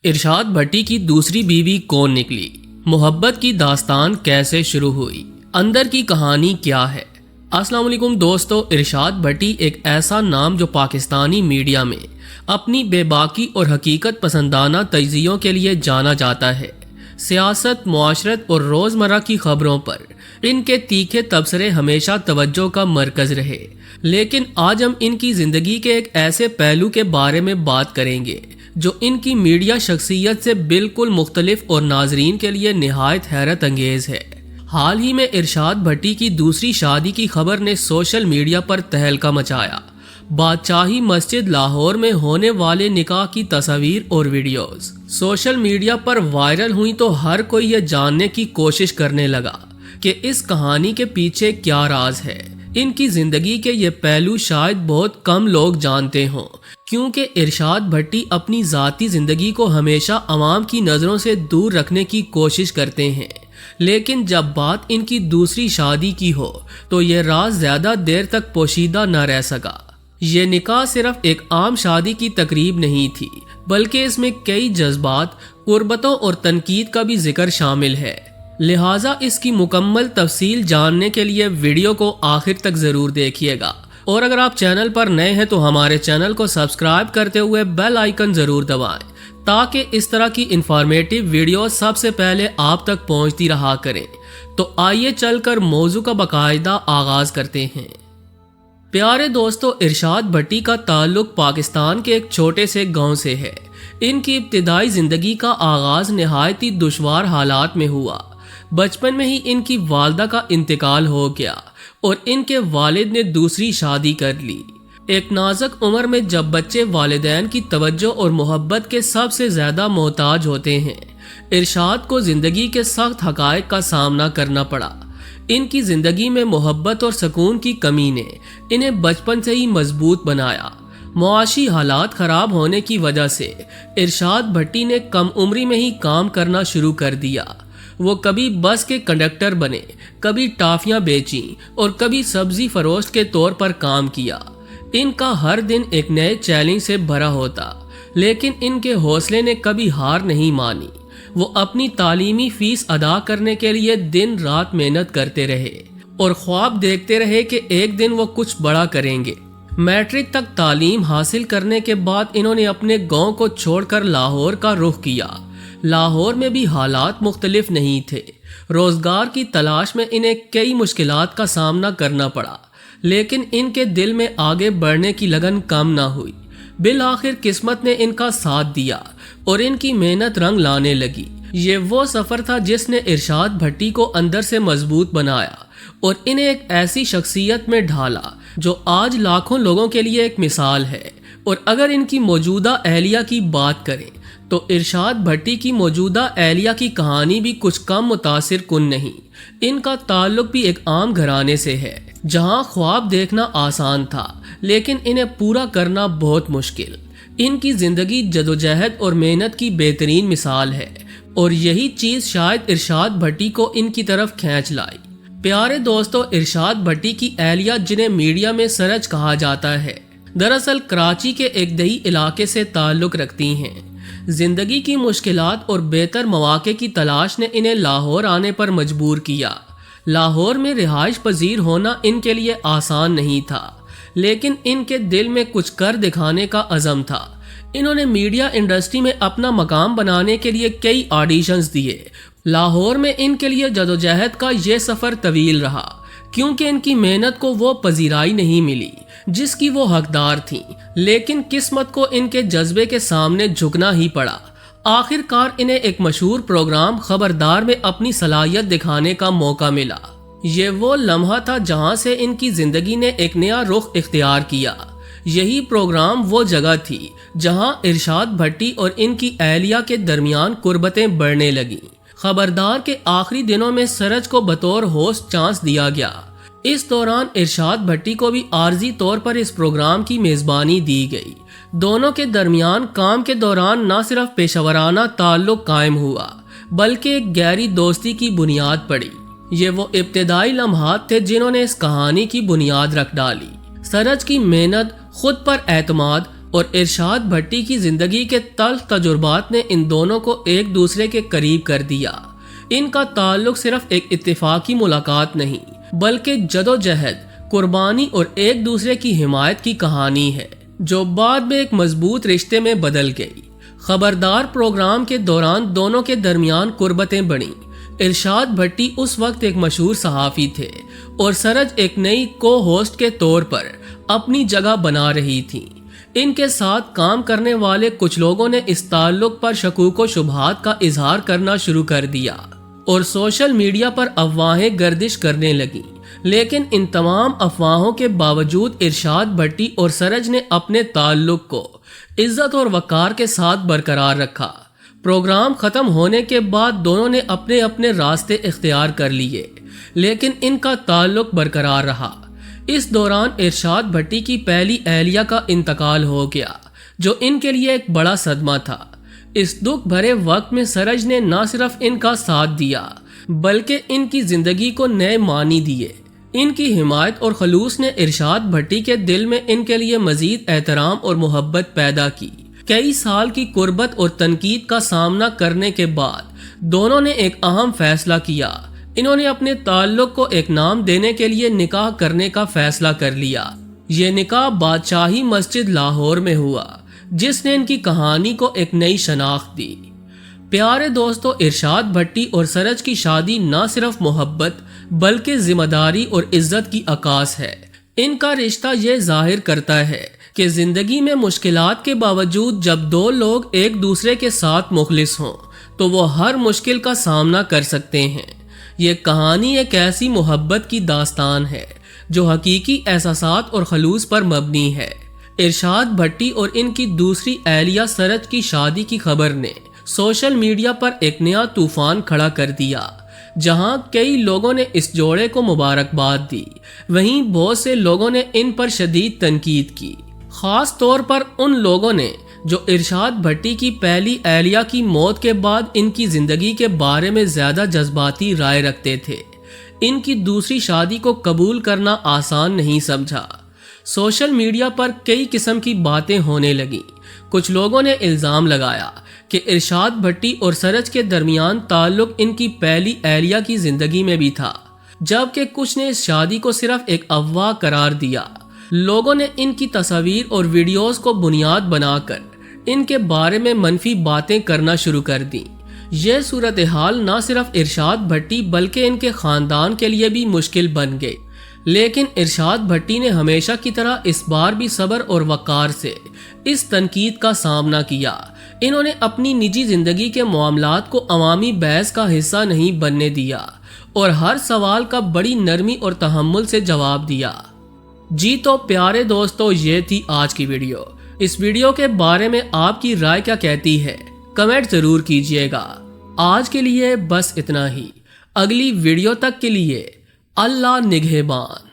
ارشاد بھٹی کی دوسری بیوی کون نکلی؟ محبت کی داستان کیسے شروع ہوئی؟ اندر کی کہانی کیا ہے؟ السلام علیکم دوستو، ارشاد بھٹی ایک ایسا نام جو پاکستانی میڈیا میں اپنی بے باکی اور حقیقت پسندانہ تجزیوں کے لیے جانا جاتا ہے۔ سیاست، معاشرت اور روزمرہ کی خبروں پر ان کے تیکھے تبصرے ہمیشہ توجہ کا مرکز رہے، لیکن آج ہم ان کی زندگی کے ایک ایسے پہلو کے بارے میں بات کریں گے جو ان کی میڈیا شخصیت سے بالکل مختلف اور ناظرین کے لیے نہایت حیرت انگیز ہے۔ حال ہی میں ارشاد بھٹی کی دوسری شادی کی خبر نے سوشل میڈیا پر تہلکہ مچایا۔ بادشاہی مسجد لاہور میں ہونے والے نکاح کی تصاویر اور ویڈیوز سوشل میڈیا پر وائرل ہوئی تو ہر کوئی یہ جاننے کی کوشش کرنے لگا کہ اس کہانی کے پیچھے کیا راز ہے۔ ان کی زندگی کے یہ پہلو شاید بہت کم لوگ جانتے ہوں، کیونکہ ارشاد بھٹی اپنی ذاتی زندگی کو ہمیشہ عوام کی نظروں سے دور رکھنے کی کوشش کرتے ہیں، لیکن جب بات ان کی دوسری شادی کی ہو تو یہ راز زیادہ دیر تک پوشیدہ نہ رہ سکا۔ یہ نکاح صرف ایک عام شادی کی تقریب نہیں تھی، بلکہ اس میں کئی جذبات، قربتوں اور تنقید کا بھی ذکر شامل ہے۔ لہٰذا اس کی مکمل تفصیل جاننے کے لیے ویڈیو کو آخر تک ضرور دیکھیے گا، اور اگر آپ چینل پر نئے ہیں تو ہمارے چینل کو سبسکرائب کرتے ہوئے بیل آئیکن ضرور دبائیں تاکہ اس طرح کی انفارمیٹیو ویڈیو سب سے پہلے آپ تک پہنچتی رہا کریں۔ تو آئیے چل کر موضوع کا باقاعدہ آغاز کرتے ہیں۔ پیارے دوستو، ارشاد بھٹی کا تعلق پاکستان کے ایک چھوٹے سے گاؤں سے ہے۔ ان کی ابتدائی زندگی کا آغاز نہایت ہی دشوار حالات میں ہوا۔ بچپن میں ہی ان کی والدہ کا انتقال ہو گیا اور ان کے والد نے دوسری شادی کر لی۔ ایک نازک عمر میں جب بچے والدین کی توجہ اور محبت کے سب سے زیادہ محتاج ہوتے ہیں، ارشاد کو زندگی کے سخت حقائق کا سامنا کرنا پڑا۔ ان کی زندگی میں محبت اور سکون کی کمی نے انہیں بچپن سے ہی مضبوط بنایا۔ معاشی حالات خراب ہونے کی وجہ سے ارشاد بھٹی نے کم عمری میں ہی کام کرنا شروع کر دیا۔ وہ کبھی بس کے کنڈکٹر بنے، کبھی ٹافیاں بیچیں اور کبھی سبزی فروشت کے طور پر کام کیا۔ ان کا ہر دن ایک نئے چیلنج سے بھرا ہوتا، لیکن ان کے حوصلے نے کبھی ہار نہیں مانی۔ وہ اپنی تعلیمی فیس ادا کرنے کے لیے دن رات محنت کرتے رہے اور خواب دیکھتے رہے کہ ایک دن وہ کچھ بڑا کریں گے۔ میٹرک تک تعلیم حاصل کرنے کے بعد انہوں نے اپنے گاؤں کو چھوڑ کر لاہور کا رخ کیا۔ لاہور میں بھی حالات مختلف نہیں تھے۔ روزگار کی تلاش میں انہیں کئی مشکلات کا سامنا کرنا پڑا، لیکن ان کے دل میں آگے بڑھنے کی لگن کم نہ ہوئی۔ بالآخر قسمت نے ان کا ساتھ دیا اور ان کی محنت رنگ لانے لگی۔ یہ وہ سفر تھا جس نے ارشاد بھٹی کو اندر سے مضبوط بنایا اور انہیں ایک ایسی شخصیت میں ڈھالا جو آج لاکھوں لوگوں کے لیے ایک مثال ہے۔ اور اگر ان کی موجودہ اہلیہ کی بات کریں تو ارشاد بھٹی کی موجودہ اہلیہ کی کہانی بھی کچھ کم متاثر کن نہیں۔ ان کا تعلق بھی ایک عام گھرانے سے ہے، جہاں خواب دیکھنا آسان تھا لیکن انہیں پورا کرنا بہت مشکل۔ ان کی زندگی جدوجہد اور محنت کی بہترین مثال ہے، اور یہی چیز شاید ارشاد بھٹی کو ان کی طرف کھینچ لائی۔ پیارے دوستو، ارشاد بھٹی کی اہلیہ، جنہیں میڈیا میں سرج کہا جاتا ہے، دراصل کراچی کے ایک دیہی علاقے سے تعلق رکھتی ہیں۔ زندگی کی مشکلات اور بہتر مواقع کی تلاش نے انہیں لاہور آنے پر مجبور کیا۔ لاہور میں رہائش پذیر ہونا ان کے لیے آسان نہیں تھا، لیکن ان کے دل میں کچھ کر دکھانے کا عزم تھا۔ انہوں نے میڈیا انڈسٹری میں اپنا مقام بنانے کے لیے کئی آڈیشنز دیے۔ لاہور میں ان کے لیے جدوجہد کا یہ سفر طویل رہا، کیونکہ ان کی محنت کو وہ پذیرائی نہیں ملی جس کی وہ حقدار تھیں، لیکن قسمت کو ان کے جذبے کے سامنے جھکنا ہی پڑا۔ آخر کار انہیں ایک مشہور پروگرام خبردار میں اپنی صلاحیت دکھانے کا موقع ملا۔ یہ وہ لمحہ تھا جہاں سے ان کی زندگی نے ایک نیا رخ اختیار کیا۔ یہی پروگرام وہ جگہ تھی جہاں ارشاد بھٹی اور ان کی اہلیہ کے درمیان قربتیں بڑھنے لگیں۔ خبردار کے آخری دنوں میں سرج کو بطور ہوسٹ چانس دیا گیا۔ اس دوران ارشاد بھٹی کو بھی عارضی طور پر اس پروگرام کی میزبانی دی گئی۔ دونوں کے درمیان کام کے دوران نہ صرف پیشہ ورانہ تعلق قائم ہوا، بلکہ ایک گہری دوستی کی بنیاد پڑی۔ یہ وہ ابتدائی لمحات تھے جنہوں نے اس کہانی کی بنیاد رکھ ڈالی۔ سرج کی محنت، خود پر اعتماد اور ارشاد بھٹی کی زندگی کے تلخ تجربات نے ان دونوں کو ایک دوسرے کے قریب کر دیا۔ ان کا تعلق صرف ایک اتفاقی ملاقات نہیں بلکہ جدوجہد، قربانی اور ایک دوسرے کی حمایت کی کہانی ہے جو بعد میں ایک مضبوط رشتے میں بدل گئی۔ خبردار پروگرام کے دوران دونوں کے درمیان قربتیں بڑھیں۔ ارشاد بھٹی اس وقت ایک مشہور صحافی تھے اور سرج ایک نئی کو ہوسٹ کے طور پر اپنی جگہ بنا رہی تھی۔ ان کے ساتھ کام کرنے والے کچھ لوگوں نے اس تعلق پر شکوک و شبہات کا اظہار کرنا شروع کر دیا اور سوشل میڈیا پر افواہیں گردش کرنے لگیں، لیکن ان تمام افواہوں کے باوجود ارشاد بھٹی اور سرج نے اپنے تعلق کو عزت اور وقار کے ساتھ برقرار رکھا۔ پروگرام ختم ہونے کے بعد دونوں نے اپنے اپنے راستے اختیار کر لیے، لیکن ان کا تعلق برقرار رہا۔ اس دوران ارشاد بھٹی کی پہلی اہلیہ کا انتقال ہو گیا جو ان کے لیے ایک بڑا صدمہ تھا۔ اس دکھ بھرے وقت میں سرج نے نہ صرف ان کا ساتھ دیا بلکہ ان کی زندگی کو نئے معنی دیے۔ ان کی حمایت اور خلوص نے ارشاد بھٹی کے دل میں ان کے لیے مزید احترام اور محبت پیدا کی۔ کئی سال کی قربت اور تنقید کا سامنا کرنے کے بعد دونوں نے ایک اہم فیصلہ کیا۔ انہوں نے اپنے تعلق کو ایک نام دینے کے لیے نکاح کرنے کا فیصلہ کر لیا۔ یہ نکاح بادشاہی مسجد لاہور میں ہوا جس نے ان کی کہانی کو ایک نئی شناخت دی۔ پیارے دوستو، ارشاد بھٹی اور سرج کی شادی نہ صرف محبت بلکہ ذمہ داری اور عزت کی عکاس ہے۔ ان کا رشتہ یہ ظاہر کرتا ہے کہ زندگی میں مشکلات کے باوجود جب دو لوگ ایک دوسرے کے ساتھ مخلص ہوں تو وہ ہر مشکل کا سامنا کر سکتے ہیں۔ یہ کہانی ایک ایسی محبت کی داستان ہے جو حقیقی احساسات اور خلوص پر مبنی ہے۔ ارشاد بھٹی اور ان کی دوسری اہلیہ سرج کی شادی کی خبر نے سوشل میڈیا پر ایک نیا طوفان کھڑا کر دیا۔ جہاں کئی لوگوں نے اس جوڑے کو مبارکباد دی، وہیں بہت سے لوگوں نے ان پر شدید تنقید کی، خاص طور پر ان لوگوں نے جو ارشاد بھٹی کی پہلی اہلیہ کی موت کے بعد ان کی زندگی کے بارے میں زیادہ جذباتی رائے رکھتے تھے۔ ان کی دوسری شادی کو قبول کرنا آسان نہیں سمجھا۔ سوشل میڈیا پر کئی قسم کی باتیں ہونے لگیں۔ کچھ لوگوں نے الزام لگایا کہ ارشاد بھٹی اور سرج کے درمیان تعلق ان کی پہلی اہلیہ کی زندگی میں بھی تھا، جبکہ کچھ نے اس شادی کو صرف ایک افواہ قرار دیا۔ لوگوں نے ان کی تصاویر اور ویڈیوز کو بنیاد بنا کر ان کے بارے میں منفی باتیں کرنا شروع کر دیں۔ یہ صورتحال نہ صرف ارشاد بھٹی بلکہ ان کے خاندان کے لیے بھی مشکل بن گئی، لیکن ارشاد بھٹی نے ہمیشہ کی طرح اس بار بھی صبر اور وقار سے اس تنقید کا سامنا کیا۔ انہوں نے اپنی نجی زندگی کے معاملات کو عوامی بحث کا حصہ نہیں بننے دیا اور ہر سوال کا بڑی نرمی اور تحمل سے جواب دیا۔ جی تو پیارے دوستو، یہ تھی آج کی ویڈیو۔ اس ویڈیو کے بارے میں آپ کی رائے کیا کہتی ہے؟ کمنٹ ضرور کیجیے گا۔ آج کے لیے بس اتنا ہی۔ اگلی ویڈیو تک کے لیے اللہ نگہبان۔